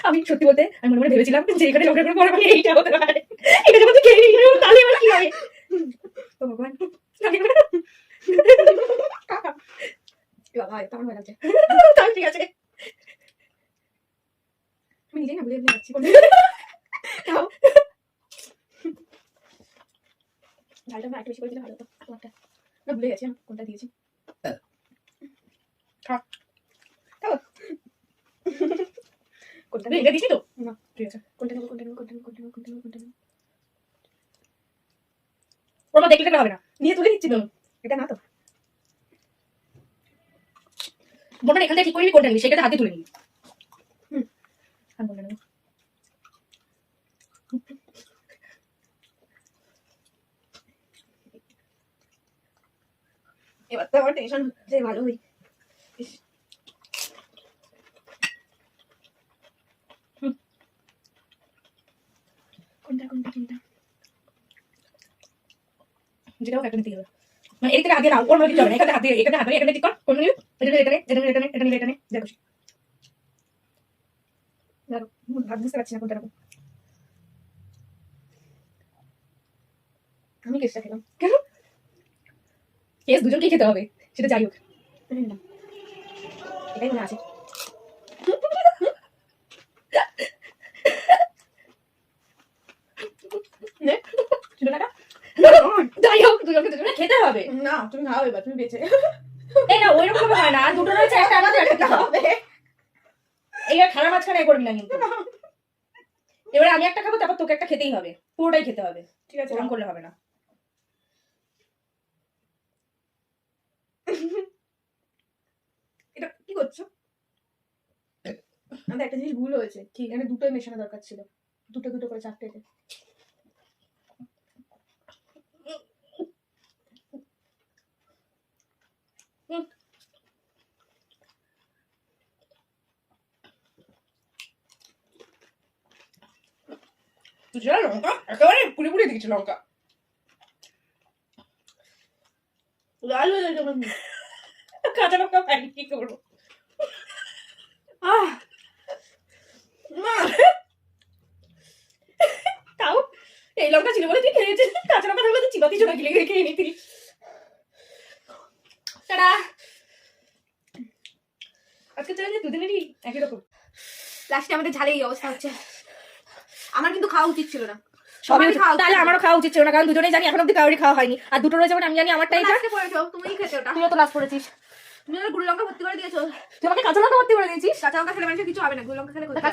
আমি সত্যি বলতে আমি মনে মনে ভেবেছিলাম যে এখানে লঙ্কা করে পরে এইটা হতে পারে, এটা যখন তুই খেয়ে নিবি তাহলে এবার কি হবে। তো ভগবান বাবা এটা আমার ভয় লাগছে। তাহলে ঠিক আছে আমি নিজেই না ভুলে ভুলে যাচ্ছি তাও ঝালটা না একটু বেশি করে দিলে ভালো হতো। তোমারটা না ভুলে গেছি আমি কোনটা দিয়েছি। খা খাও কোনটা এটা দিচ্ছি তো না ঠিক আছে কোনটা নেবো ওরা দেখলে কেন হবে না নিয়ে তুলে দিচ্ছি তো এটা না তো বোনটা এখান থেকে ঠিক করে নিবি কোনটা নিবি সেটাতে হাতে তুলে নিবি। আমি বলে নেবো এবার তো আমার টেনশন হচ্ছে ভালোই কোনটা যেটাও একটা নিতে হবে মানে এর থেকে আগে নাও ওর মধ্যে কিছু হবে না এখানে হাতে এখানে ঠিক কর কোন নিবি এটা নিবি দেখো দেখো ভাব বুঝতে পারছি না কোনটা নেবো আমি কেসটা খেলাম কেন কেস দুজনকেই খেতে হবে সেটা যাই হোক এটাই মনে আছে যাই হোক দুজনকে খেতে হবে না তুমি খাও এবার তুমি বেঁচে এই না ওই রকম হয় না দুটো রয়েছে একটা আমাদের একটা হবে এইবার খারাপ মাঝখানে করবি না কিন্তু এবারে আমি একটা খাবো তারপর তোকে একটা খেতেই হবে পুরোটাই খেতে হবে ঠিক আছে ওরকম করলে হবে না এটা কি করছো আমাদের একটা জিনিস ভুল হয়েছে কি এখানে দুটোই মেশানো দরকার ছিল দুটো করে চারটে লঙ্কা একেবারে পুড়ে দিয়েছে লঙ্কা লাল হয়ে যাবে কাঁচা লঙ্কা পাইনি কি করবো তাও এই লঙ্কা ছিল বলে তুই খেয়েছিস কাঁচা লঙ্কা থাকলে তো চিবা কিছু না গিলে খেয়ে নিতি টাটা আজকে চ্যালেঞ্জে দুদিনেরই একই রকম লাস্টে আমাদের ঝালে এই অবস্থা হচ্ছে আমার কিন্তু খাওয়া উচিত ছিল না সবাই তাহলে আমারও খাওয়া উচিত ছিল না কারণ দুজনেই জানি এখন অব্দি কাউরি খাওয়া হয়নি আর দুটো রয়েছে আমি জানি আমারটাই তুমিই খেতে ওটা তুমিও তো লাস্ট করেছিস তুমি গুঁড়ো লঙ্কা ভর্তি করে দিয়েছো তুই আমাকে কাঁচা লঙ্কা ভর্তি করে দিয়েছিস কাঁচা লঙ্কা খেলে মানুষের কিছু হবে না গুঁড়ো লঙ্কা খেলে